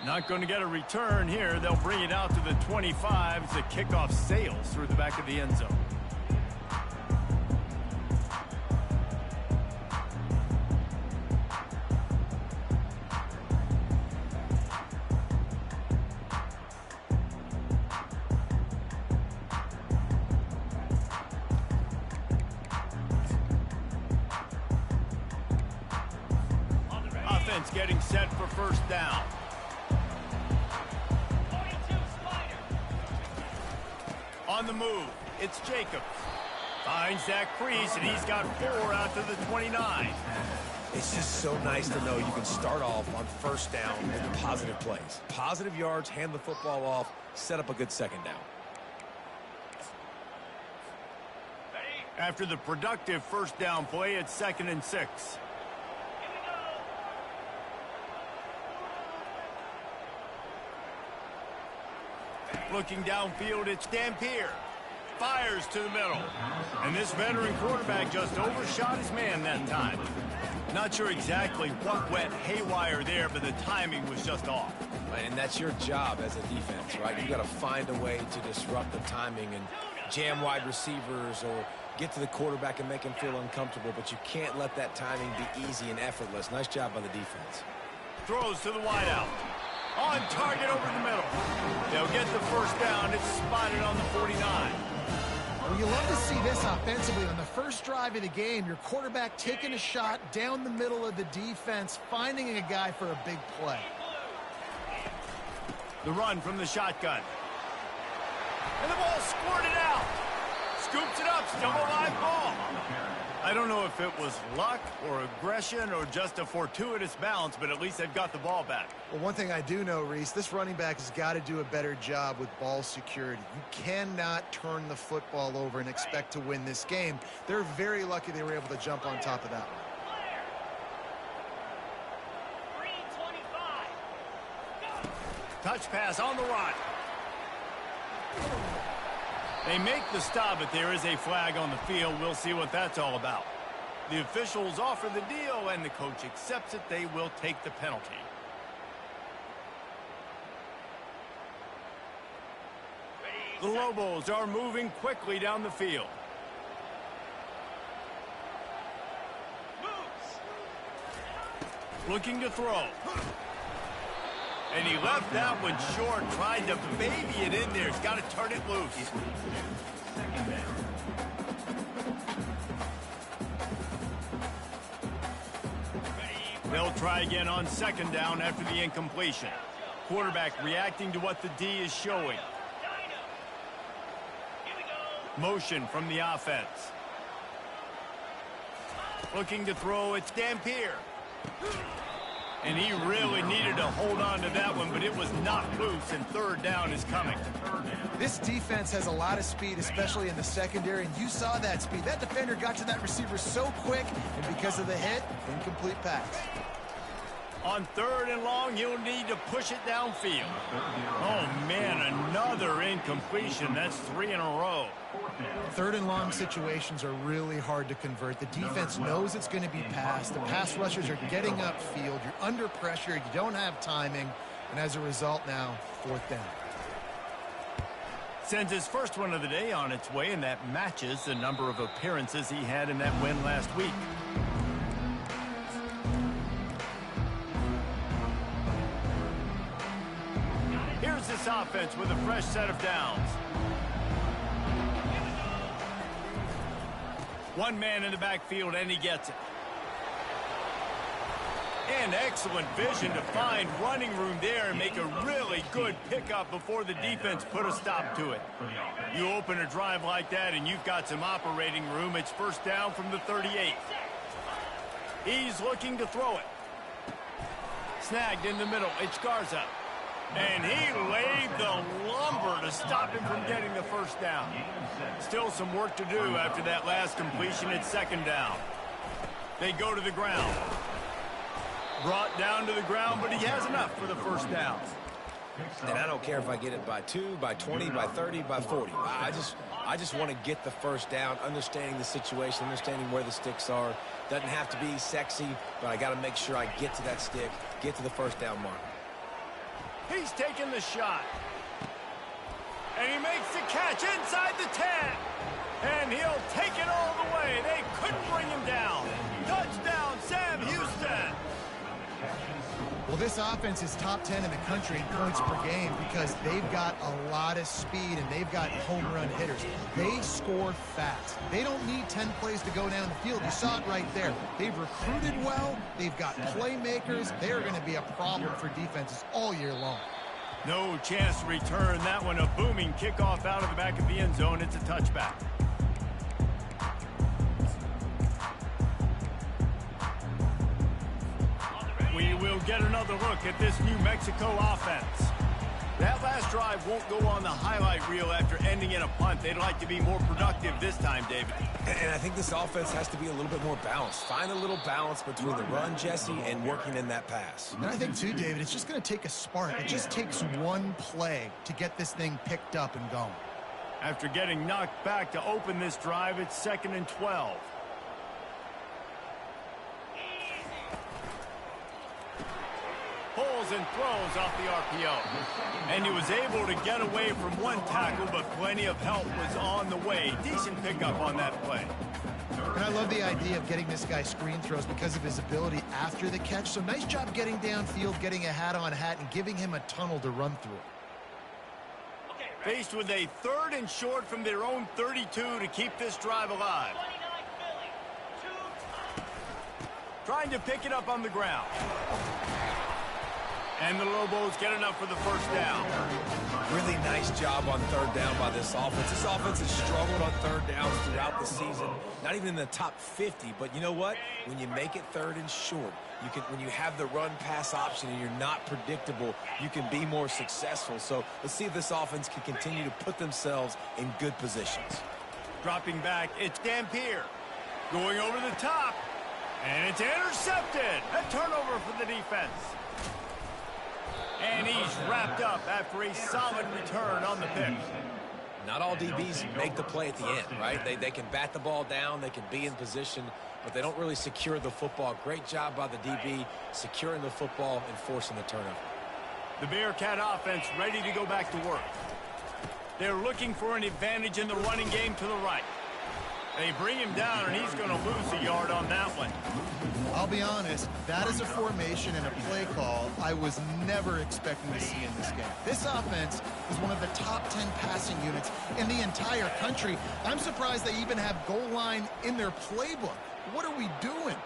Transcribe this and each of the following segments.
Not going to get a return here. They'll bring it out to the 25 as the kickoff sails through the back of the end zone. Offense getting set for first down. On the move, it's Jacobs. Finds that crease, and he's got 4 out to the 29. It's just so nice to know you can start off on first down with positive plays. Positive yards, hand the football off, set up a good second down. After the productive first down play, it's 2nd and 6. Looking downfield, it's Dampier. Fires to the middle. And this veteran quarterback just overshot his man that time. Not sure exactly what went haywire there, but the timing was just off. And that's your job as a defense, right? You got to find a way to disrupt the timing and jam wide receivers or get to the quarterback and make him feel uncomfortable, but you can't let that timing be easy and effortless. Nice job by the defense. Throws to the wideout. On target over the middle. They'll get the first down. It's spotted on the 49. Well, you love to see this offensively. On the first drive of the game, your quarterback taking a shot down the middle of the defense, finding a guy for a big play. The run from the shotgun. And the ball squirted out. Scoops it up. Still a live ball. I don't know if it was luck or aggression or just a fortuitous bounce, but at least they've got the ball back. Well, one thing I do know, Reese, this running back has got to do a better job with ball security. You cannot turn the football over and expect to win this game. They're very lucky they were able to jump on top of that one. Touch pass on the run. They make the stop, but there is a flag on the field. We'll see what that's all about. The officials offer the deal, and the coach accepts it. They will take the penalty. The Lobos are moving quickly down the field. Looking to throw. And he left that one short, tried to baby it in there. He's got to turn it loose. They'll try again on 2nd down after the incompletion. Quarterback reacting to what the D is showing. Motion from the offense. Looking to throw, it's Dampier. And he really needed to hold on to that one, but it was knocked loose, and 3rd down is coming. This defense has a lot of speed, especially in the secondary, and you saw that speed. That defender got to that receiver so quick, and because of the hit, incomplete pass. On 3rd and long, he'll need to push it downfield. Oh, man, another incompletion. That's 3 in a row. 3rd and long situations are really hard to convert. The defense knows it's going to be passed. The pass rushers are getting upfield. You're under pressure. You don't have timing. And as a result now, 4th down. Sends his first one of the day on its way, and that matches the number of appearances he had in that win last week. Here's this offense with a fresh set of downs. One man in the backfield, and he gets it. And excellent vision to find running room there and make a really good pickup before the defense put a stop to it. You open a drive like that, and you've got some operating room. It's 1st down from the 38. He's looking to throw it. Snagged in the middle. It's Garza. And he laid the lumber to stop him from getting the 1st down. Still some work to do after that last completion. It's 2nd down. They go to the ground. Brought down to the ground, but he has enough for the 1st down. And I don't care if I get it by 2, by 20, by 30, by 40. I just want to get the 1st down, understanding the situation, understanding where the sticks are. Doesn't have to be sexy, but I got to make sure I get to that stick, get to the 1st down mark. He's taking the shot. And he makes the catch inside the 10. And he'll take it all the way. They couldn't bring him down. Touchdown, Sam Houston. Well, this offense is top 10 in the country in points per game because they've got a lot of speed and they've got home run hitters. They score fast. They don't need 10 plays to go down the field. You saw it right there. They've recruited well. They've got playmakers. They're going to be a problem for defenses all year long. No chance to return that one. A booming kickoff out of the back of the end zone. It's a touchback. We will get another look at this New Mexico offense. That last drive won't go on the highlight reel after ending in a punt. They'd like to be more productive this time, David. And I think this offense has to be a little bit more balanced. Find a little balance between the run, Jesse, and working in that pass. And I think, too, David, it's just going to take a spark. It just takes one play to get this thing picked up and going. After getting knocked back to open this drive, it's 2nd and 12. Pulls and throws off the RPO. And he was able to get away from one tackle, but plenty of help was on the way. Decent pickup on that play. And I love the idea of getting this guy screen throws because of his ability after the catch. So nice job getting downfield, getting a hat-on-hat, and giving him a tunnel to run through. Faced with a 3rd and short from their own 32 to keep this drive alive. Trying to pick it up on the ground. And the Lobos get enough for the first down. Really nice job on 3rd down by this offense. This offense has struggled on 3rd downs throughout the season. Not even in the top 50, but you know what? When you make it 3rd and short, when you have the run-pass option and you're not predictable, you can be more successful. So let's see if this offense can continue to put themselves in good positions. Dropping back, it's Dampier. Going over the top. And it's intercepted. A turnover for the defense. And he's wrapped up after a solid return on the pick. Not all DBs make the play at the end, right? They can bat the ball down, they can be in position, but they don't really secure the football. Great job by the DB securing the football and forcing the turnover. The Bearcat offense ready to go back to work. They're looking for an advantage in the running game to the right. They bring him down, and he's going to lose a yard on that one. I'll be honest, that is a formation and a play call I was never expecting to see in this game. This offense is one of the top 10 passing units in the entire country. I'm surprised they even have goal line in their playbook. What are we doing?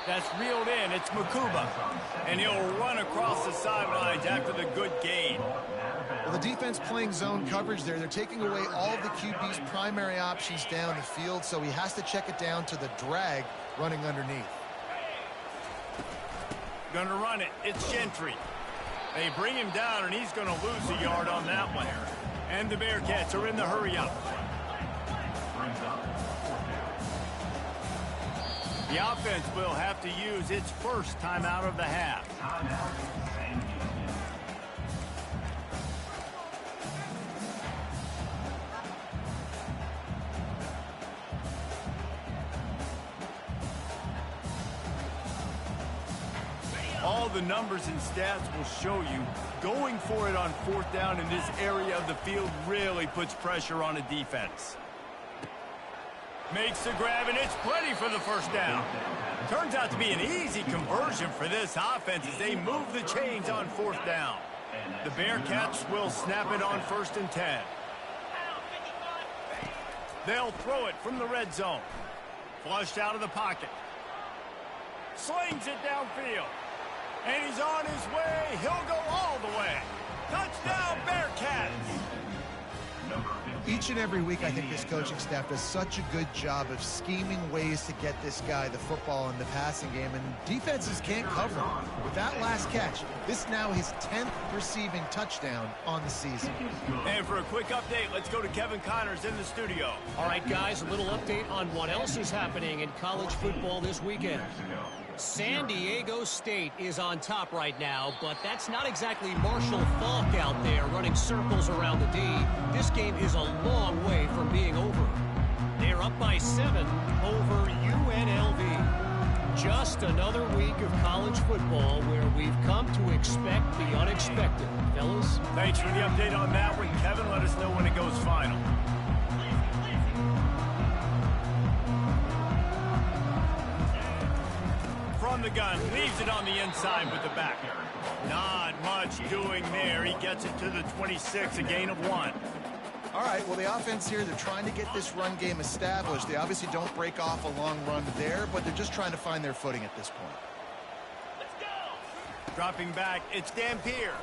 That's reeled in. It's Makuba. And he'll run across the sidelines after the good gain. Well, the defense playing zone coverage there. They're taking away all of the QB's primary options down the field, so he has to check it down to the drag running underneath. Gonna run it. It's Gentry. They bring him down, and he's going to lose a yard on that one. And the Bearcats are in the hurry-up. The offense will have to use its first timeout of the half. All the numbers and stats will show you going for it on 4th down in this area of the field really puts pressure on a defense. Makes the grab, and it's plenty for the first down. Turns out to be an easy conversion for this offense as they move the chains on 4th down. The Bearcats will snap it on 1st and 10. They'll throw it from the red zone. Flushed out of the pocket. Slings it downfield. And he's on his way. He'll go all the way. Touchdown, Bearcats! Each and every week, I think this coaching staff does such a good job of scheming ways to get this guy the football in the passing game, and defenses can't cover him. With that last catch, this now his 10th receiving touchdown on the season. And for a quick update, let's go to Kevin Connors in the studio. All right, guys, a little update on what else is happening in college football this weekend. San Diego State is on top right now, but that's not exactly Marshall Faulk out there running circles around the D. This game is a long way from being over. They're up by 7 over UNLV. Just another week of college football where we've come to expect the unexpected. Fellas? Thanks for the update on that one, Kevin. Let us know when it goes final. From the gun, leaves it on the inside with the back. Not much doing there. He gets it to the 26, a gain of 1. All right, well, the offense here, they're trying to get this run game established. They obviously don't break off a long run there, but they're just trying to find their footing at this point. Let's go. Dropping back, it's Dampier.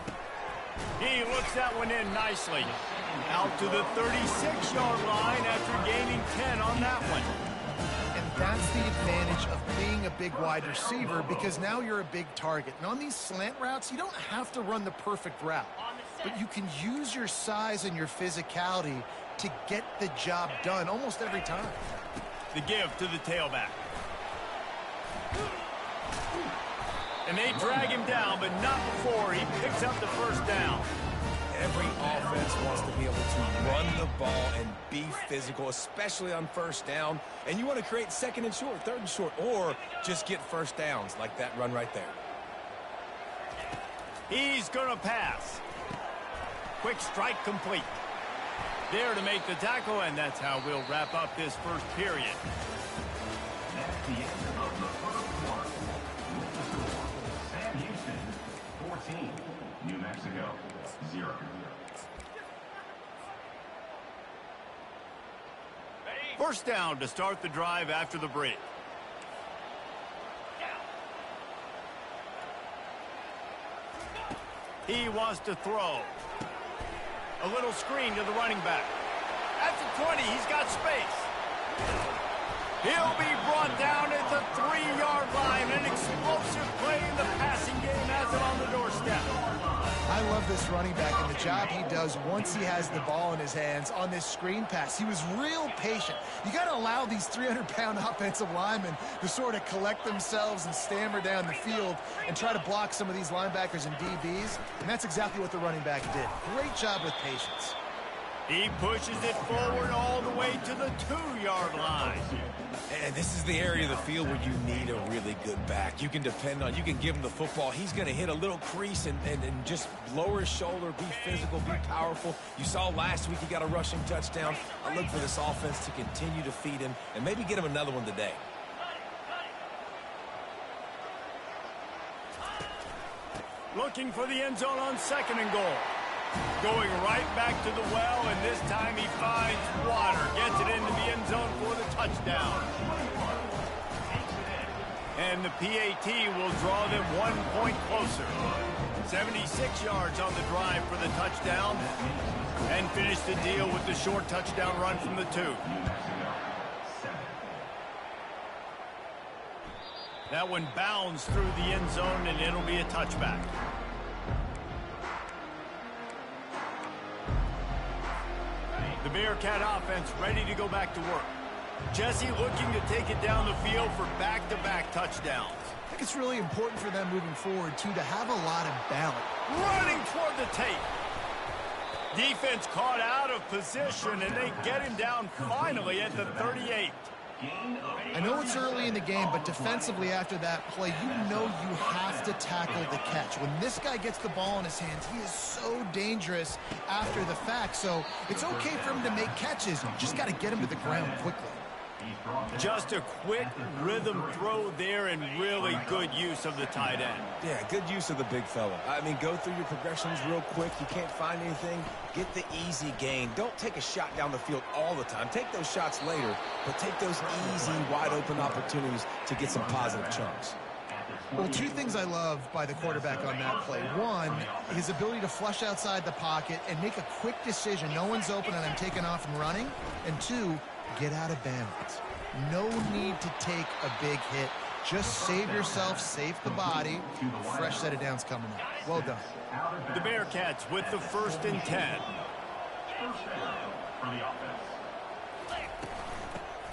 He looks that one in nicely. Out to the 36-yard line after gaining 10 on that one. And that's the advantage of being a big wide receiver, because now you're a big target. And on these slant routes, you don't have to run the perfect route, but you can use your size and your physicality to get the job done almost every time. The give to the tailback. And they drag him down, but not before he picks up the first down. Every offense wants to be able to run the ball and be physical, especially on first down. And you want to create second and short, third and short, or just get first downs like that run right there. He's going to pass. Quick strike complete. There to make the tackle, and that's how we'll wrap up this first period. That's the end of the first quarter. Sam Houston, 14. New Mexico, 0. First down to start the drive after the break. He wants to throw. A little screen to the running back. At the 20, he's got space. He'll be brought down at the 3-yard line. An explosive play in the passing game has it on the doorstep. I love this running back and the job he does once he has the ball in his hands on this screen pass. He was real patient. You got to allow these 300-pound offensive linemen to sort of collect themselves and stammer down the field and try to block some of these linebackers and DBs, and that's exactly what the running back did. Great job with patience. He pushes it forward all the way to the 2-yard line. And this is the area of the field where you need a really good back. You can depend on, you can give him the football. He's going to hit a little crease and just lower his shoulder, be physical, be powerful. You saw last week he got a rushing touchdown. I look for this offense to continue to feed him and maybe get him another one today. Looking for the end zone on 2nd and goal. Going right back to the well, and this time he finds water. Gets it into the end zone for the touchdown. And the PAT will draw them 1 point closer. 76 yards on the drive for the touchdown. And finish the deal with the short touchdown run from the 2. That one bounds through the end zone, and it'll be a touchback. The Bearcat offense ready to go back to work. Jesse looking to take it down the field for back-to-back touchdowns. I think it's really important for them moving forward, too, to have a lot of balance. Running toward the tape. Defense caught out of position, and they get him down finally at the 38. I know it's early in the game, but defensively after that play, you know you have to tackle the catch. When this guy gets the ball in his hands, he is so dangerous after the fact. So it's okay for him to make catches. You just got to get him to the ground quickly. Just a quick rhythm throw there, and really good use of the tight end. Yeah, good use of the big fella. I mean, go through your progressions real quick. You can't find anything, get the easy gain. Don't take a shot down the field all the time. Take those shots later, but take those easy, wide-open opportunities to get some positive chunks. Well, 2 things I love by the quarterback on that play. 1, his ability to flush outside the pocket and make a quick decision. No one's open and I'm taking off and running. And 2, get out of bounds. No need to take a big hit. Just save yourself, save the body. Fresh set of downs coming up. Well done. The Bearcats with the 1st and 10.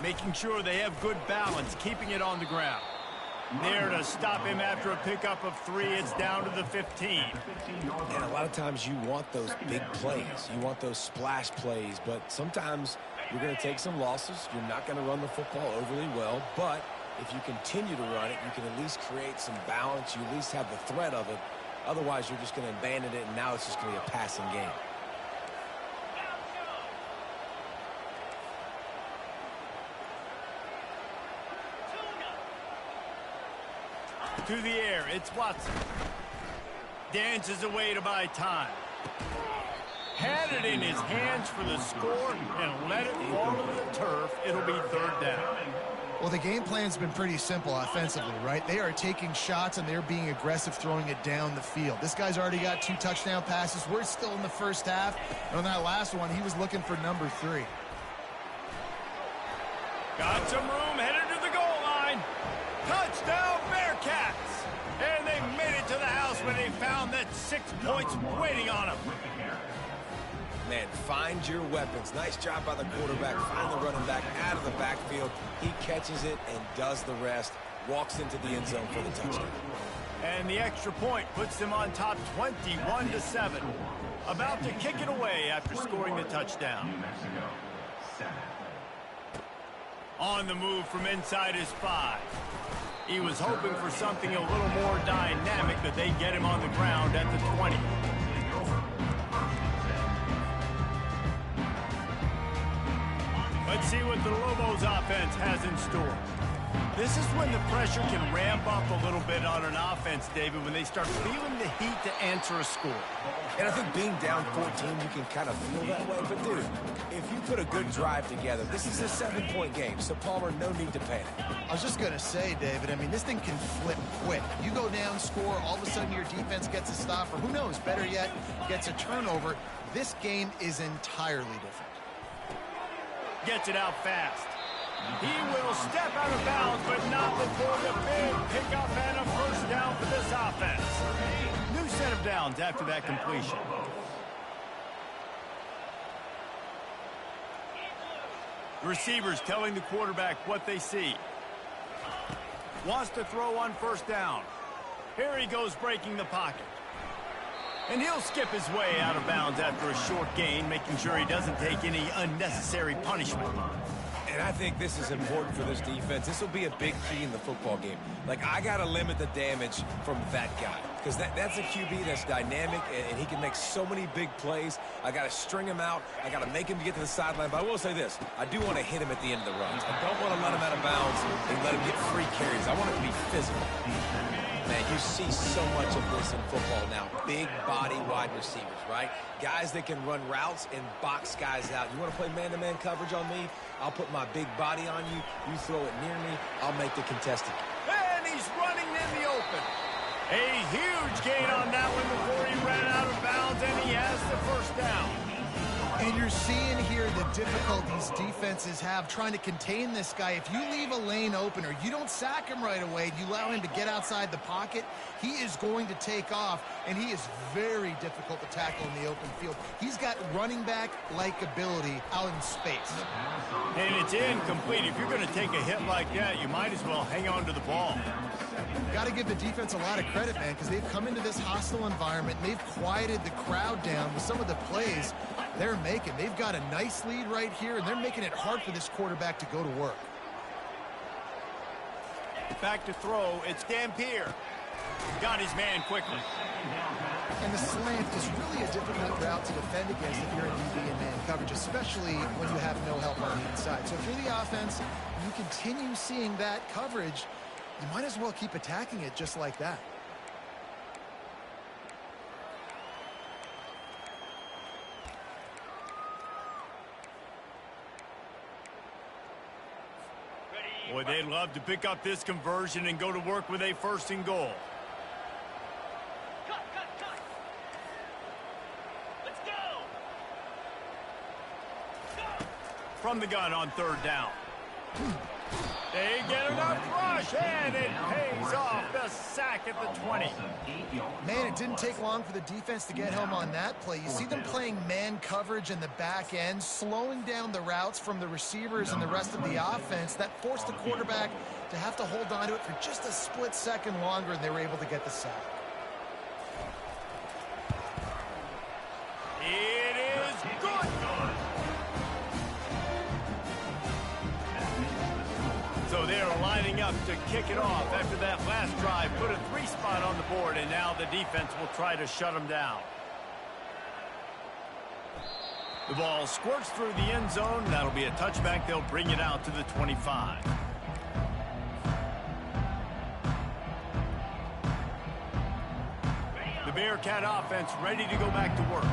Making sure they have good balance, keeping it on the ground. There to stop him after a pickup of 3. It's down to the 15. And a lot of times you want those big plays. You want those splash plays, but sometimes you're going to take some losses. You're not going to run the football overly well, but if you continue to run it, you can at least create some balance. You at least have the threat of it. Otherwise, you're just going to abandon it, and now it's just going to be a passing game. To the air, it's Watson. Dances away to buy time. Had it in his hands for the score and let it fall to the turf. It'll be third down. Well, the game plan's been pretty simple offensively, right? They are taking shots, and they're being aggressive throwing it down the field. This guy's already got 2 touchdown passes. We're still in the first half. And on that last one, he was looking for number 3. Got some room, headed to the goal line. Touchdown, Bearcats! And they made it to the house when they found that 6 points waiting on them. Man, find your weapons. Nice job by the quarterback. Find the running back out of the backfield. He catches it and does the rest. Walks into the end zone for the touchdown. And the extra point puts them on top 21-7. About to kick it away after scoring the touchdown. New Mexico, 7. On the move from inside his 5. He was hoping for something a little more dynamic, but they get him on the ground at the 20. Let's see what the Lobos offense has in store. This is when the pressure can ramp up a little bit on an offense, David, when they start feeling the heat to answer a score. And I think being down 14, you can kind of feel that way. But, dude, if you put a good drive together, this is a 7-point game. So, Palmer, no need to panic. I was just going to say, David, I mean, this thing can flip quick. You go down, score, all of a sudden your defense gets a stop, or who knows, better yet, gets a turnover. This game is entirely different. Gets it out fast. He will step out of bounds, but not before the big pickup and a first down for this offense. New set of downs after that completion. Receivers telling the quarterback what they see. Wants to throw on first down. Here he goes breaking the pocket. And he'll skip his way out of bounds after a short gain, making sure he doesn't take any unnecessary punishment. And I think this is important for this defense. This will be a big key in the football game. Like, I got to limit the damage from that guy. Because that's a QB that's dynamic, and he can make so many big plays. I got to string him out. I got to make him get to the sideline. But I will say this. I do want to hit him at the end of the runs. I don't want to let him out of bounds and let him get free carries. I want it to be physical. Man, you see so much of this in football now. Big body wide receivers, right? Guys that can run routes and box guys out. You want to play man-to-man coverage on me? I'll put my big body on you. You throw it near me. I'll make the contested. And he's running in the open. A huge gain on that one before he ran out of bounds, and he has the first down. And you're seeing here the difficulties defenses have trying to contain this guy. If you leave a lane open or you don't sack him right away, you allow him to get outside the pocket, he is going to take off, and he is very difficult to tackle in the open field. He's got running back-like ability out in space. And it's incomplete. If you're going to take a hit like that, you might as well hang on to the ball. Got to give the defense a lot of credit, man, because they've come into this hostile environment. And they've quieted the crowd down with some of the plays they're making. They've got a nice lead right here, and they're making it hard for this quarterback to go to work. Back to throw. It's Dampier. Got his man quickly. And the slant is really a difficult route to defend against if you're in DB and man coverage, especially when you have no help on the inside. So if you're the offense and you continue seeing that coverage, you might as well keep attacking it just like that. Boy, they'd love to pick up this conversion and go to work with a first and goal. Let's go! From the gun on third down. They get enough rush, and it pays off the sack at the 20. Man, it didn't take long for the defense to get home on that play. You see them playing man coverage in the back end, slowing down the routes from the receivers and the rest of the offense. That forced the quarterback to have to hold on to it for just a split second longer, and they were able to get the sack. It is good. So they're lining up to kick it off after that last drive. Put a 3 spot on the board, and now the defense will try to shut them down. The ball squirts through the end zone. That'll be a touchback. They'll bring it out to the 25. The Bearcat offense ready to go back to work.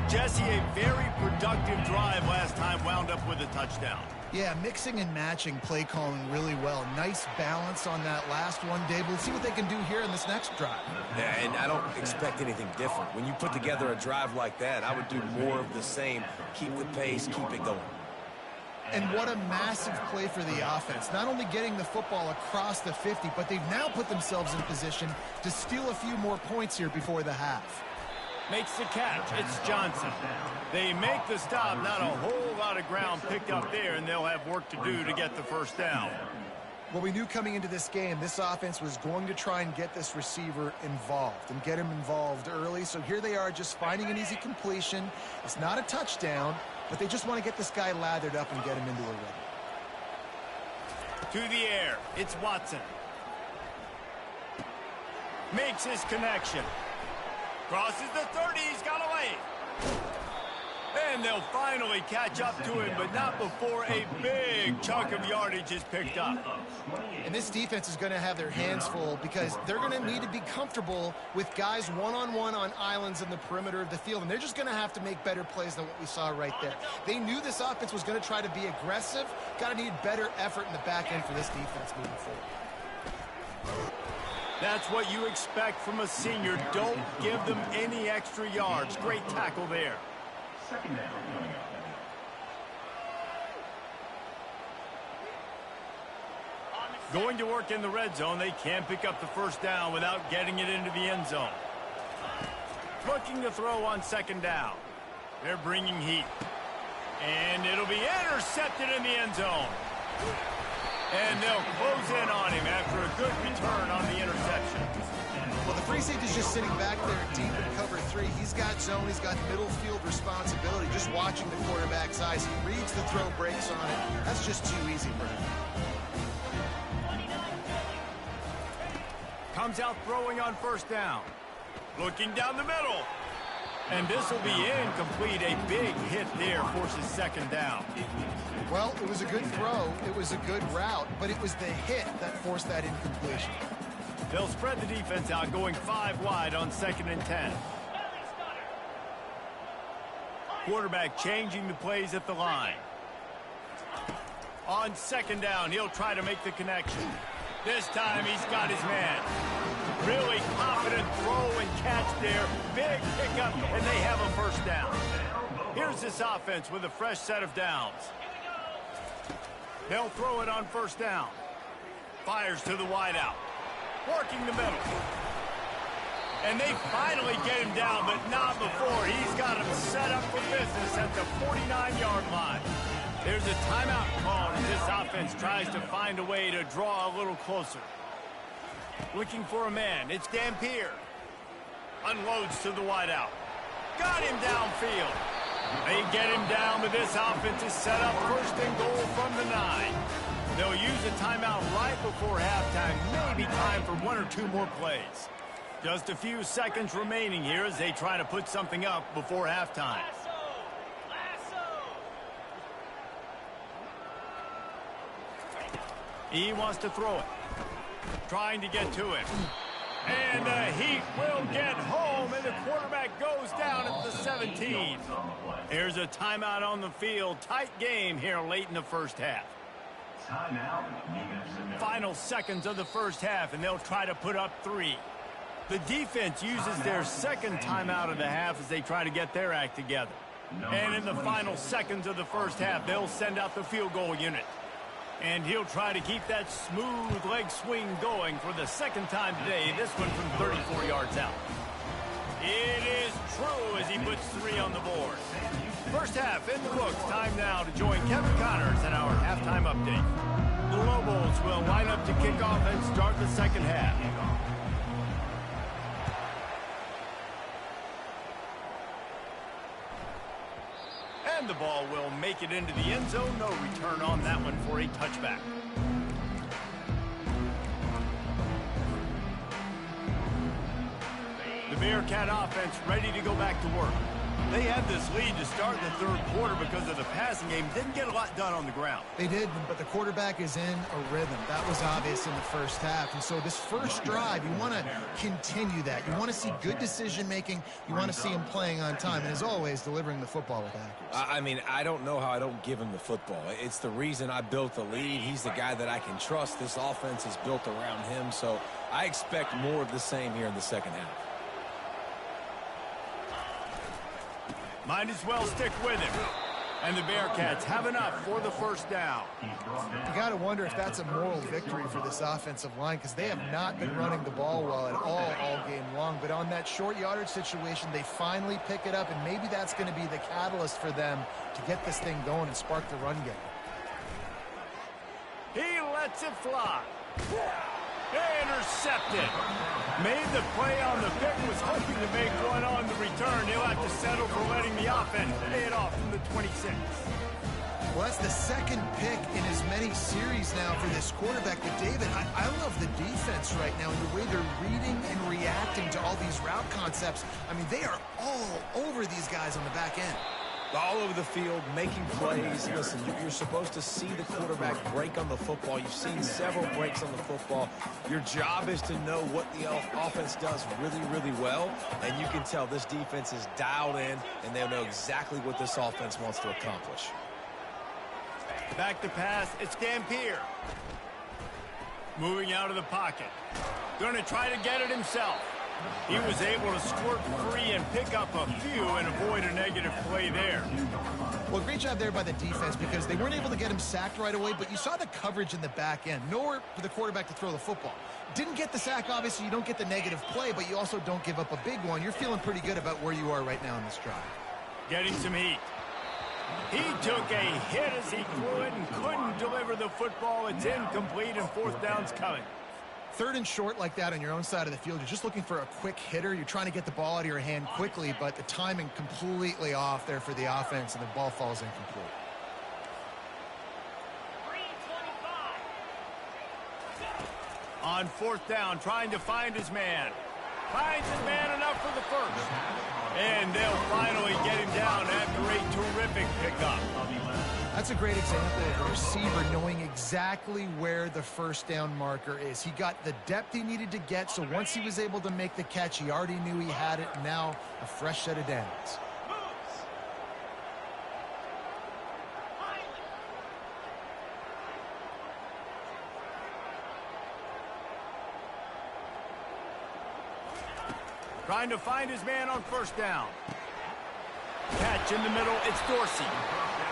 Jesse, a very productive drive last time, wound up with a touchdown. Yeah, mixing and matching play calling really well. Nice balance on that last one, Dave. We'll see what they can do here in this next drive. Yeah, and I don't expect anything different. When you put together a drive like that, I would do more of the same. Keep the pace, keep it going. And what a massive play for the offense. Not only getting the football across the 50, but they've now put themselves in position to steal a few more points here before the half. Makes the catch. It's Johnson. They make the stop. Not a whole lot of ground picked up there, and they'll have work to do to get the first down. Well, we knew coming into this game, this offense was going to try and get this receiver involved and get him involved early. So here they are just finding an easy completion. It's not a touchdown, but they just want to get this guy lathered up and get him into a rhythm. To the air. It's Watson. Makes his connection. Crosses the 30. He's got away. And they'll finally catch up to him, but not before a big chunk of yardage is picked up. And this defense is going to have their hands full because they're going to need to be comfortable with guys one-on-one on islands in the perimeter of the field. And they're just going to have to make better plays than what we saw right there. They knew this offense was going to try to be aggressive. Got to need better effort in the back end for this defense moving forward. That's what you expect from a senior. Don't give them any extra yards. Great tackle there. Second down coming up. Going to work in the red zone. They can't pick up the first down without getting it into the end zone. Looking to throw on second down. They're bringing heat. And it'll be intercepted in the end zone. And they'll close in on him after a good return on the interception. Well, the free safety's just sitting back there deep in cover 3. He's got zone. He's got middle field responsibility. Just watching the quarterback's eyes. He reads the throw, breaks on it. That's just too easy for him. Comes out throwing on first down. Looking down the middle. And this will be incomplete. A big hit there forces second down. Well, it was a good throw. It was a good route, but it was the hit that forced that incompletion. They'll spread the defense out, going 5 wide on 2nd and 10. Quarterback changing the plays at the line. On 2nd down, he'll try to make the connection. This time he's got his man. Really confident throw and catch there. Big pickup, and they have a first down. Here's this offense with a fresh set of downs. They'll throw it on first down. Fires to the wideout. Working the middle. And they finally get him down, but not before. He's got him set up for business at the 49-yard line. There's a timeout called as this offense tries to find a way to draw a little closer. Looking for a man. It's Dampier. Unloads to the wideout. Got him downfield. They get him down, but this offense is set up 1st and goal from the 9. They'll use a timeout right before halftime. Maybe time for 1 or 2 more plays. Just a few seconds remaining here as they try to put something up before halftime. He wants to throw it. Trying to get to it. And the Heat will get home, and the quarterback goes down at the 17. There's a timeout on the field. Tight game here late in the first half. Final seconds of the first half, and they'll try to put up 3. The defense uses their second timeout of the half as they try to get their act together. And in the final seconds of the first half, they'll send out the field goal unit. And he'll try to keep that smooth leg swing going for the second time today, this one from 34 yards out. It is true as he puts 3 on the board. First half in the books. Time now to join Kevin Connors in our halftime update. The Lobos will line up to kick off and start the second half. And the ball will make it into the end zone. No return on that one for a touchback. Bearcat offense ready to go back to work. They had this lead to start the third quarter because of the passing game. Didn't get a lot done on the ground. They did, but the quarterback is in a rhythm. That was obvious in the first half. And so this first drive, you want to continue that. You want to see good decision-making. You want to see him playing on time. And as always, delivering the football with accuracy. I mean, I don't know how I don't give him the football. It's the reason I built the lead. He's the guy that I can trust. This offense is built around him. So I expect more of the same here in the second half. Might as well stick with him. And the Bearcats have enough for the first down. You got to wonder if that's a moral victory for this offensive line, because they have not been running the ball well at all game long. But on that short yardage situation, they finally pick it up, and maybe that's going to be the catalyst for them to get this thing going and spark the run game. He lets it fly. Intercepted. Made the play on the pick, was hoping to make one on the return. He'll have to settle for letting the offense pay it off from the 26. Well, that's the second pick in as many series now for this quarterback. But, David, I love the defense right now and the way they're reading and reacting to all these route concepts. I mean, they are all over these guys on the back end. All over the field, making plays. Listen, you're supposed to see the quarterback break on the football. You've seen several breaks on the football. Your job is to know what the offense does really, really well. And you can tell this defense is dialed in, and they'll know exactly what this offense wants to accomplish. Back to pass, it's Dampier. Moving out of the pocket. Going to try to get it himself. He was able to squirt free and pick up a few and avoid a negative play there. Well, great job there by the defense, because they weren't able to get him sacked right away, but you saw the coverage in the back end. Nowhere for the quarterback to throw the football. Didn't get the sack, obviously. You don't get the negative play, but you also don't give up a big one. You're feeling pretty good about where you are right now in this drive. Getting some heat. He took a hit as he threw it and couldn't deliver the football. It's incomplete, and fourth down's coming. Third and short like that on your own side of the field, you're just looking for a quick hitter. You're trying to get the ball out of your hand quickly, but the timing completely off there for the offense, and the ball falls incomplete. On fourth down, trying to find his man. Finds his man enough for the first. And they'll finally get him down after a terrific pickup. That's a great example of a receiver knowing exactly where the first down marker is. He got the depth he needed to get, so once he was able to make the catch, he already knew he had it. Now a fresh set of downs. Trying to find his man on first down. Catch in the middle, it's Dorsey.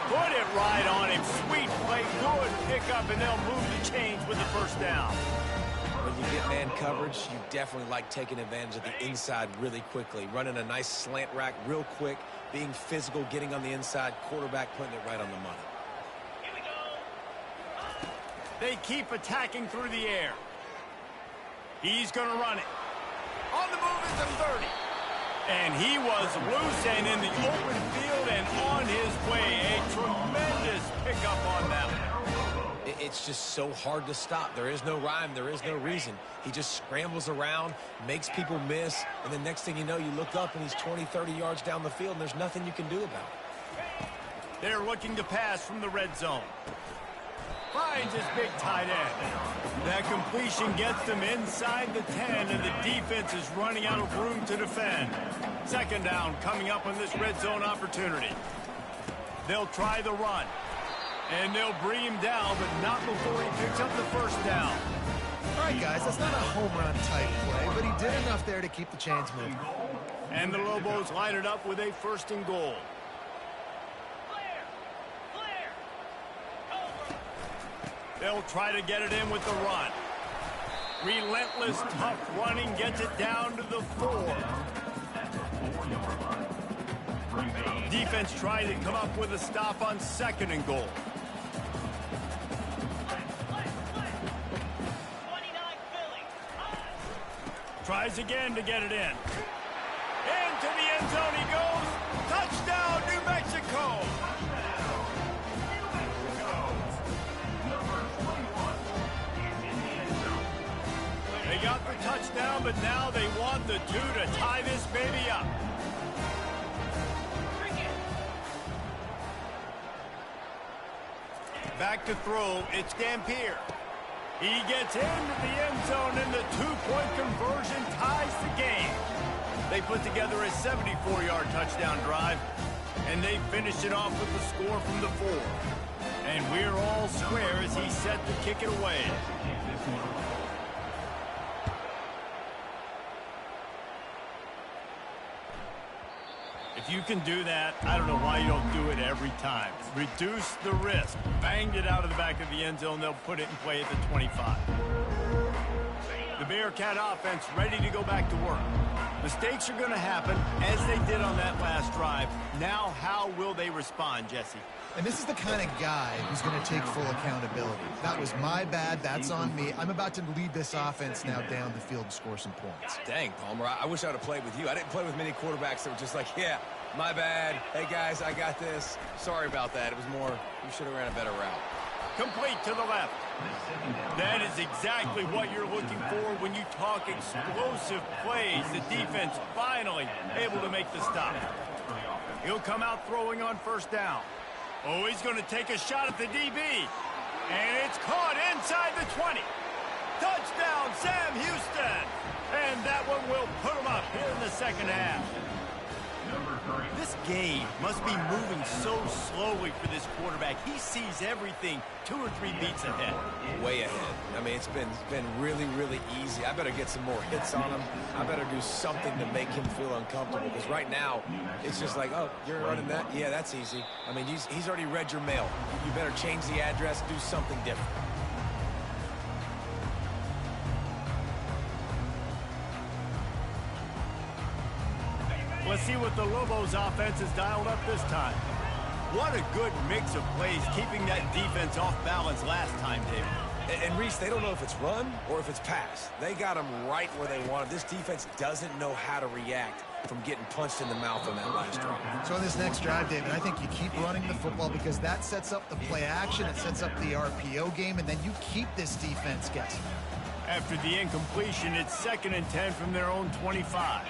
Put it right on him. Sweet play, good pickup, and they'll move the chains with the first down. When you get man coverage, you definitely like taking advantage of the inside really quickly. Running a nice slant rack real quick, being physical, getting on the inside, quarterback putting it right on the money. Here we go. They keep attacking through the air. He's going to run it. On the move is the 30. And he was loose and in the open field and on his way. A tremendous pickup on that one. It's just so hard to stop. There is no rhyme. There is no reason. He just scrambles around, makes people miss, and the next thing you know, you look up and he's 20, 30 yards down the field, and there's nothing you can do about it. They're looking to pass from the red zone. Finds his big tight end. That completion gets them inside the 10, and the defense is running out of room to defend. Second down coming up on this red zone opportunity. They'll try the run. And they'll bring him down, but not before he picks up the first down. All right, guys, that's not a home run type play, but he did enough there to keep the chains moving. And the Lobos line it up with a first and goal. They'll try to get it in with the run. Relentless, tough running gets it down to the 4. Defense trying to come up with a stop on second and goal. Tries again to get it in. Into the end zone he goes. Touchdown, New Mexico. They got the touchdown, but but now they want the two to tie this baby up. Back to throw, it's Dampier. He gets into the end zone, and the two-point conversion ties the game. They put together a 74-yard touchdown drive, and they finished it off with the score from the 4. And we're all square as he's set to kick it away. If you can do that, I don't know why you don't do it every time. Reduce the risk. Banged it out of the back of the end zone. They'll put it in play at the 25. The Bearcat offense ready to go back to work. Mistakes are going to happen, as they did on that last drive. Now, how will they respond, Jesse? And this is the kind of guy who's going to take full accountability. That was my bad. That's on me. I'm about to lead this offense now down the field and score some points. Dang, Palmer, I wish I would have played with you. I didn't play with many quarterbacks that were just like, yeah, my bad. Hey, guys, I got this. Sorry about that. It was more, you should have ran a better route. Complete to the left. That is exactly what you're looking for when you talk explosive plays. The defense finally able to make the stop. He'll come out throwing on first down. Oh, he's going to take a shot at the DB. And it's caught inside the 20. Touchdown, Sam Houston. And that one will put him up here in the second half. This game must be moving so slowly for this quarterback. He sees everything 2 or 3 beats ahead. Way ahead. I mean, it's been really, really easy. I better get some more hits on him. I better do something to make him feel uncomfortable, because right now it's just like, oh, you're running that? Yeah, that's easy. I mean, he's already read your mail. You better change the address, do something different. Let's see what the Lobos offense has dialed up this time. What a good mix of plays, keeping that defense off balance last time, David. And Reese, they don't know if it's run or if it's pass. They got them right where they want it. This defense doesn't know how to react from getting punched in the mouth on that last drive. So on this next drive, David, I think you keep running the football because that sets up the play action, it sets up the RPO game, and then you keep this defense guessing. After the incompletion, it's 2nd and 10 from their own 25.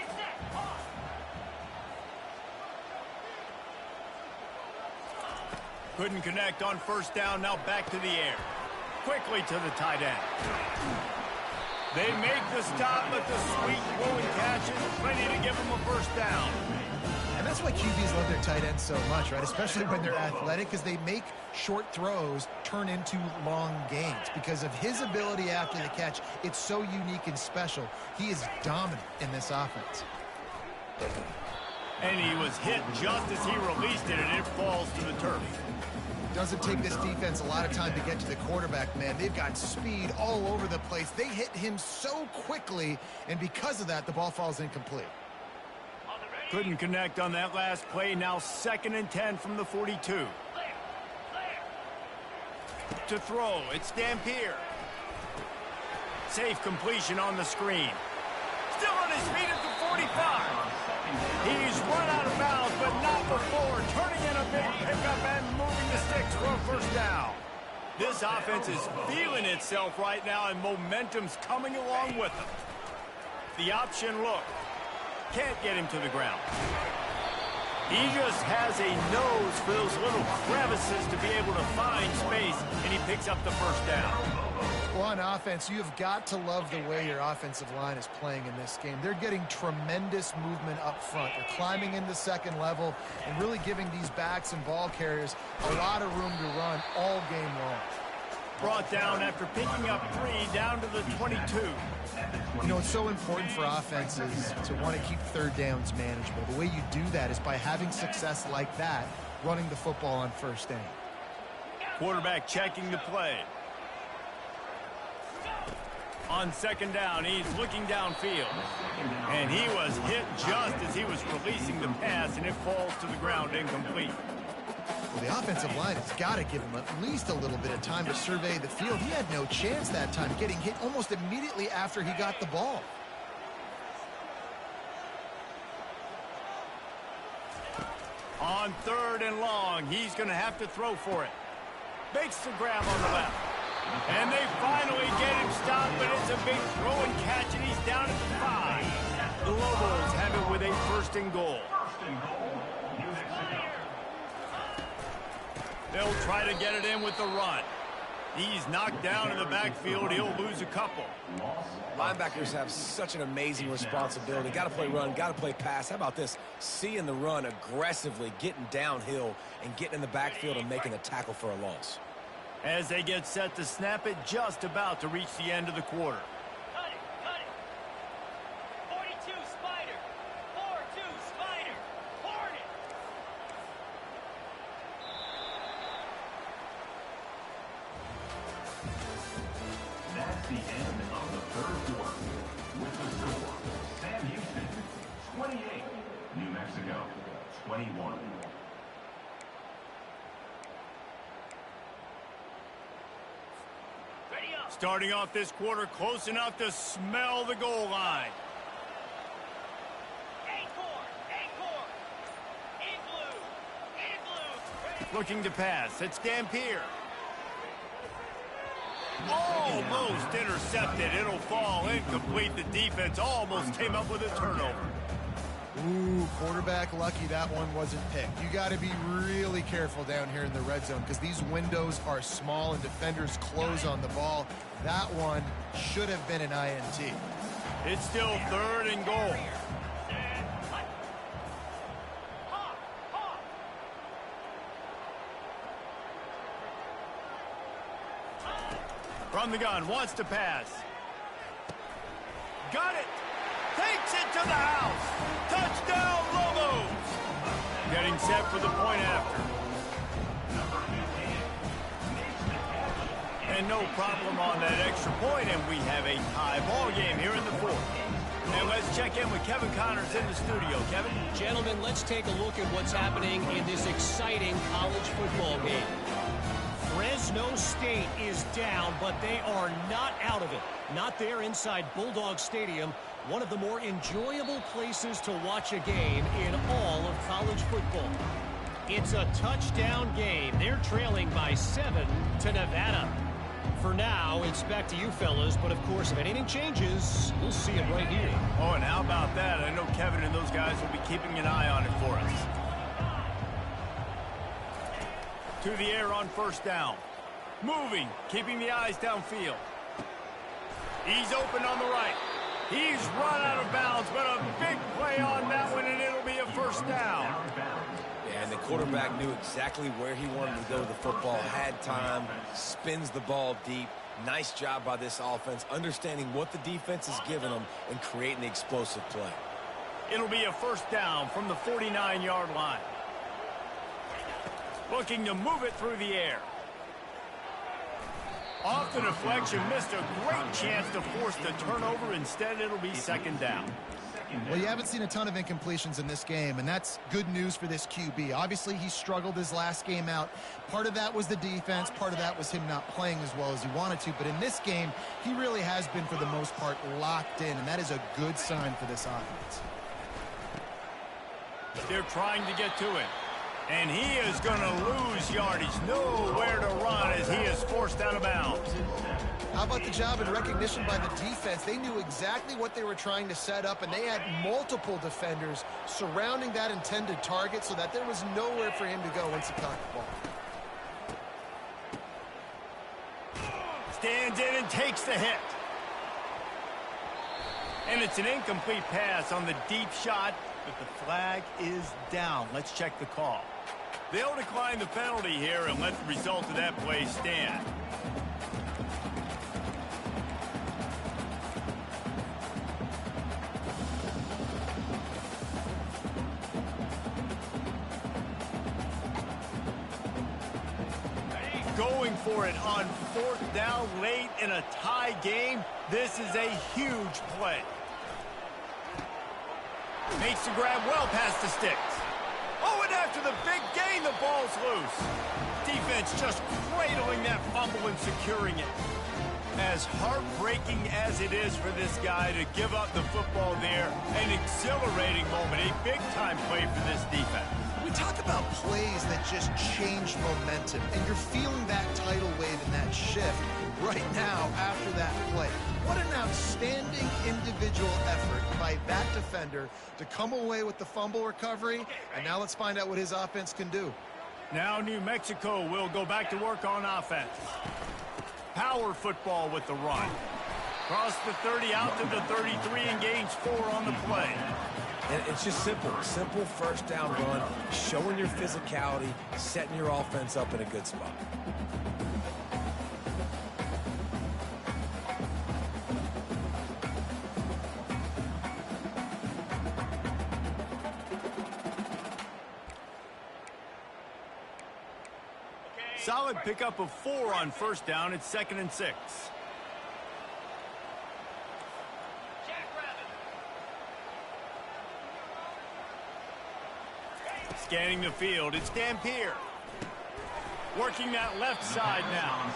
Couldn't connect on first down, now back to the air. Quickly to the tight end. They make the stop, but the sweet throwing catch is plenty to give them a first down. And that's why QBs love their tight ends so much, right? Especially when they're athletic, because they make short throws turn into long gains. Because of his ability after the catch, it's so unique and special. He is dominant in this offense. And he was hit just as he released it, and it falls to the turf. Doesn't take this defense a lot of time to get to the quarterback, man. They've got speed all over the place. They hit him so quickly, and because of that, the ball falls incomplete. Couldn't connect on that last play. Now 2nd and 10 from the 42. To throw, it's Dampier. Safe completion on the screen. Still on his feet at the 45. He's run out of bounds, but not before turning in a big pickup and moving the sticks for a first down. This offense is feeling itself right now, and momentum's coming along with them. The option look. Can't get him to the ground. He just has a nose for those little crevices to be able to find space, and he picks up the first down. Well, on offense, you've got to love the way your offensive line is playing in this game. They're getting tremendous movement up front. They're climbing into second level and really giving these backs and ball carriers a lot of room to run all game long. Brought down after picking up 3 down to the 22. You know, it's so important for offenses to want to keep third downs manageable. The way you do that is by having success like that, running the football on first down. Quarterback checking the play. On 2nd down, he's looking downfield. And he was hit just as he was releasing the pass, and it falls to the ground incomplete. Well, the offensive line has got to give him at least a little bit of time to survey the field. He had no chance that time, getting hit almost immediately after he got the ball. On 3rd and long, he's going to have to throw for it. Makes the grab on the left. And they finally get him stopped, but it's a big throw and catch, and he's down at the 5. The Lobos have it with a 1st and goal. They'll try to get it in with the run. He's knocked down in the backfield. He'll lose a couple. Linebackers have such an amazing responsibility. Got to play run, got to play pass. How about this? Seeing the run aggressively, getting downhill, and getting in the backfield and making a tackle for a loss. As they get set to snap it, just about to reach the end of the quarter. Cut it. 42 Spider. 4-2 Spider. Hornet. That's the end of the 3rd quarter. With the score, Sam Houston, 28. New Mexico, 21. Starting off this quarter close enough to smell the goal line. Looking to pass. It's Dampier. Almost intercepted. It'll fall incomplete. The defense almost came up with a turnover. Ooh, quarterback lucky that one wasn't picked. You got to be really careful down here in the red zone because these windows are small and defenders close on the ball. That one should have been an INT. It's still 3rd and goal. From the gun, wants to pass. Got it. Takes it to the house. Touchdown, Lobos. Getting set for the point after. And no problem on that extra point, and we have a tie ball game here in the 4th. And let's check in with Kevin Connors in the studio. Kevin? Gentlemen, let's take a look at what's happening in this exciting college football game. Fresno State is down, but they are not out of it. Not there inside Bulldog Stadium, one of the more enjoyable places to watch a game in all of college football. It's a touchdown game. They're trailing by 7 to Nevada. For now, it's back to you fellas, but of course, if anything changes, we'll see it right here. Oh, and how about that? I know Kevin and those guys will be keeping an eye on it for us. To the air on 1st down. Moving, keeping the eyes downfield. He's open on the right. He's run out of bounds, but a big play on that one, and it'll be a 1st down. Yeah, and the quarterback knew exactly where he wanted to go with the football, had time, spins the ball deep. Nice job by this offense, understanding what the defense is giving them and creating the explosive play. It'll be a 1st down from the 49-yard line. Looking to move it through the air. Off the deflection, missed a great chance to force the turnover. Instead, it'll be 2nd down. Well, you haven't seen a ton of incompletions in this game, and that's good news for this QB. Obviously, he struggled his last game out. Part of that was the defense. Part of that was him not playing as well as he wanted to. But in this game, he really has been, for the most part, locked in, and that is a good sign for this offense. They're trying to get to it. And he is going to lose yardage. Nowhere to run as he is forced out of bounds. How about the job and recognition by the defense? They knew exactly what they were trying to set up, and they had multiple defenders surrounding that intended target so that there was nowhere for him to go once he caught the ball. Stands in and takes the hit. And it's an incomplete pass on the deep shot, but the flag is down. Let's check the call. They'll decline the penalty here and let the result of that play stand. Going for it on 4th down late in a tie game. This is a huge play. Makes the grab well past the sticks. Oh, and after the big gain, the ball's loose. Defense just cradling that fumble and securing it. As heartbreaking as it is for this guy to give up the football there, an exhilarating moment, a big-time play for this defense. We talk about plays that just change momentum, and you're feeling that tidal wave and that shift right now after that play. What an outstanding individual effort by that defender to come away with the fumble recovery. And now let's find out what his offense can do. Now New Mexico will go back to work on offense. Power football with the run. Cross the 30 out to the 33 and gains 4 on the play. And it's just simple first down run, showing your physicality, setting your offense up in a good spot. Solid pickup of 4 on first down. It's 2nd and 6. Scanning the field, it's Dampier. Working that left side now.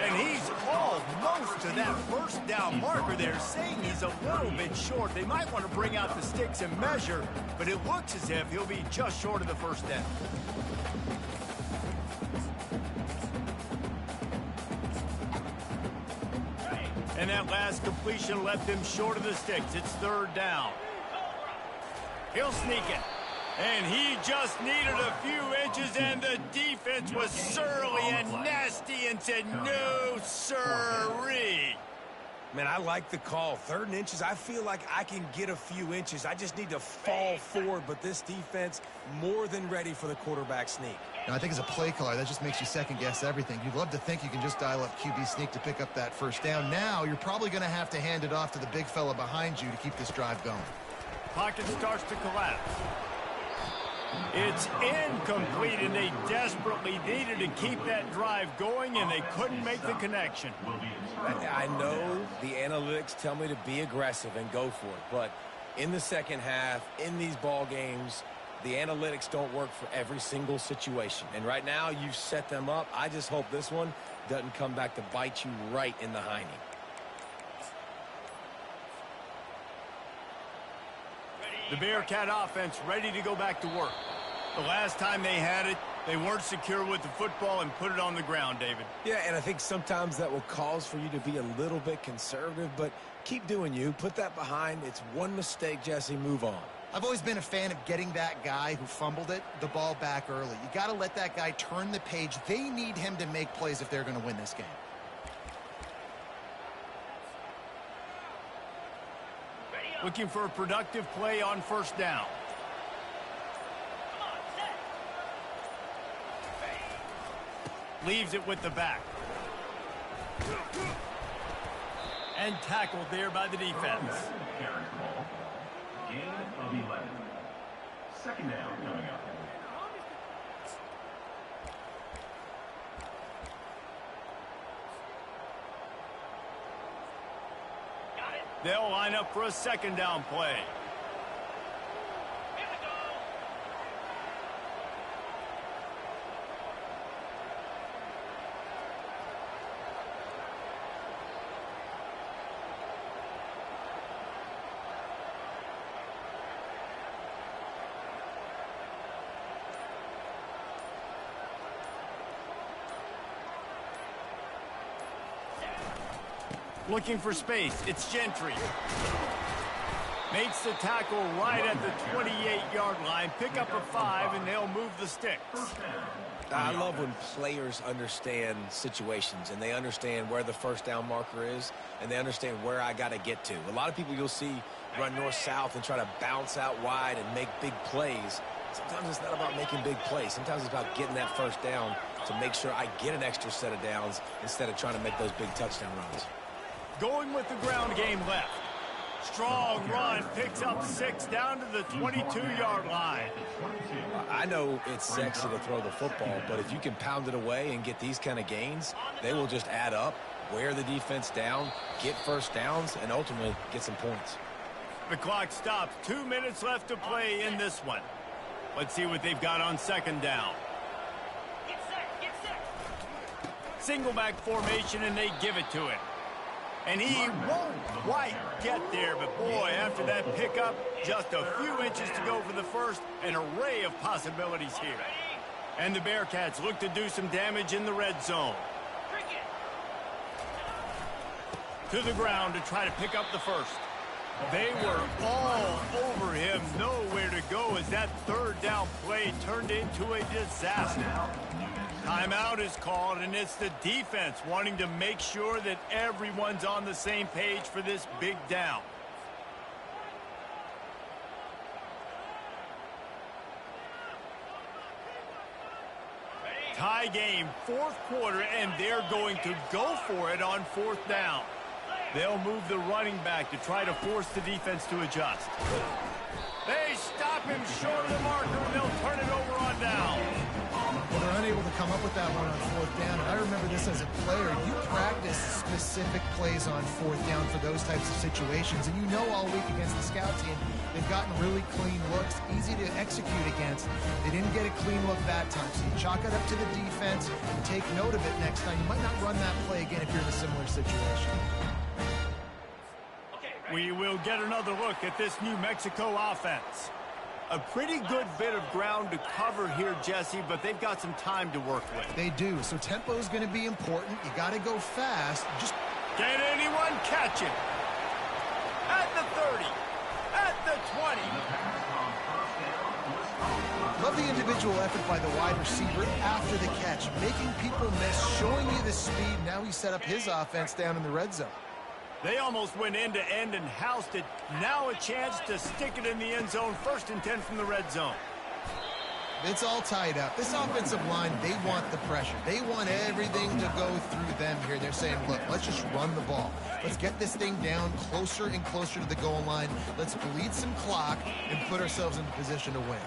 And he's almost to that first down marker there, saying he's a little bit short. They might want to bring out the sticks and measure, but it looks as if he'll be just short of the first down. And that last completion left him short of the sticks. It's 3rd down. He'll sneak it. And he just needed a few inches, and the defense was surly and nasty and said, no, sirree. Man, I like the call. 3rd and inches, I feel like I can get a few inches. I just need to fall forward, but this defense more than ready for the quarterback sneak. Now, I think as a play caller, that just makes you second-guess everything. You'd love to think you can just dial up QB sneak to pick up that first down. Now, you're probably going to have to hand it off to the big fella behind you to keep this drive going. Pocket starts to collapse. It's incomplete, and they desperately needed to keep that drive going, and they couldn't make the connection. I know the analytics tell me to be aggressive and go for it, but in the second half, in these ball games, the analytics don't work for every single situation. And right now, you've set them up. I just hope this one doesn't come back to bite you right in the hiney. The Bearcat offense ready to go back to work. The last time they had it, they weren't secure with the football and put it on the ground, David. Yeah, and I think sometimes that will cause for you to be a little bit conservative, but keep doing you. Put that behind. It's one mistake, Jesse. Move on. I've always been a fan of getting that guy who fumbled it, the ball back early. You got to let that guy turn the page. They need him to make plays if they're going to win this game. Looking for a productive play on first down. Leaves it with the back. And tackled there by the defense. Gain of 11. 2nd down coming up. They'll line up for a 2nd down play. Here we go. Looking for space. It's Gentry. Makes the tackle right at the 28-yard line. Pick up a 5, and they'll move the sticks. I love when players understand situations and they understand where the first down marker is and they understand where I got to get to. A lot of people you'll see run north-south and try to bounce out wide and make big plays. Sometimes it's not about making big plays. Sometimes it's about getting that first down to make sure I get an extra set of downs instead of trying to make those big touchdown runs. Going with the ground game left. Strong run, picks up 6 down to the 22-yard line. I know it's sexy to throw the football, but if you can pound it away and get these kind of gains, they will just add up, wear the defense down, get first downs, and ultimately get some points. The clock stops. 2 minutes left to play in this one. Let's see what they've got on 2nd down. Get set, get set. Single back formation, and they give it to him. And he won't quite get there, but boy, after that pickup, just a few inches to go for the first, an array of possibilities here. And the Bearcats look to do some damage in the red zone. to the ground to try to pick up the first. They were all over him, nowhere to go as that third down play turned into a disaster. Timeout is called, and it's the defense wanting to make sure that everyone's on the same page for this big down. Tie game, fourth quarter, and they're going to go for it on fourth down. They'll move the running back to try to force the defense to adjust. They stop him short of the marker, and they'll turn it over on down. Well, they're unable to come up with that one on fourth down, and I remember this as a player. You practice specific plays on fourth down for those types of situations, and you know all week against the scout team, they've gotten really clean looks, easy to execute against. They didn't get a clean look that time, so you chalk it up to the defense and take note of it next time. You might not run that play again if you're in a similar situation. We will get another look at this New Mexico offense. A pretty good bit of ground to cover here, Jesse, but they've got some time to work with. They do, so tempo is going to be important. You got to go fast. Just can anyone catch it? At the 30, at the 20. Love the individual effort by the wide receiver after the catch, making people miss, showing you the speed. Now he set up his offense down in the red zone. They almost went end-to-end and housed it. Now a chance to stick it in the end zone. 1st and 10 from the red zone. It's all tied up. This offensive line, they want the pressure. They want everything to go through them here. They're saying, look, let's just run the ball. Let's get this thing down closer and closer to the goal line. Let's bleed some clock and put ourselves in position to win.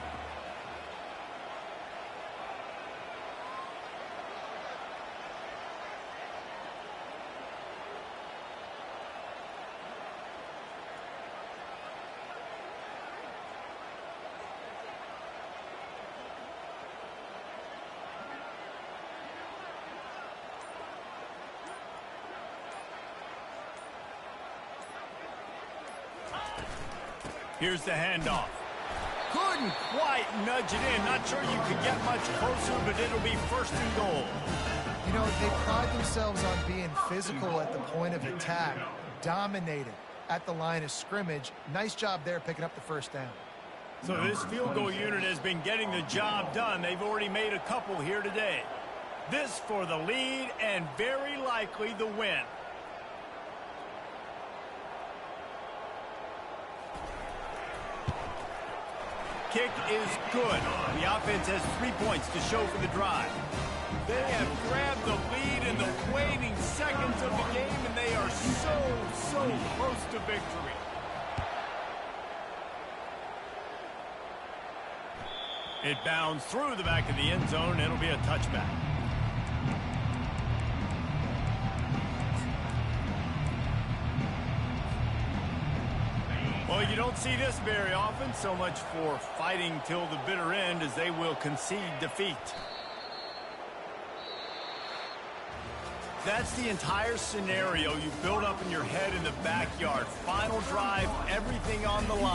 Here's the handoff. Couldn't quite nudge it in. Not sure you could get much closer, but it'll be 1st and goal. You know, they pride themselves on being physical at the point of attack, dominated at the line of scrimmage. Nice job there picking up the 1st down. So this field goal unit has been getting the job done. They've already made a couple here today. This for the lead and very likely the win. Kick is good. The offense has 3 points to show for the drive. They have grabbed the lead in the waning seconds of the game, and they are so close to victory. It bounds through the back of the end zone. It'll be a touchback. Well, you don't see this very often. So much for fighting till the bitter end as they will concede defeat. That's the entire scenario you build up in your head in the backyard. Final drive, everything on the line.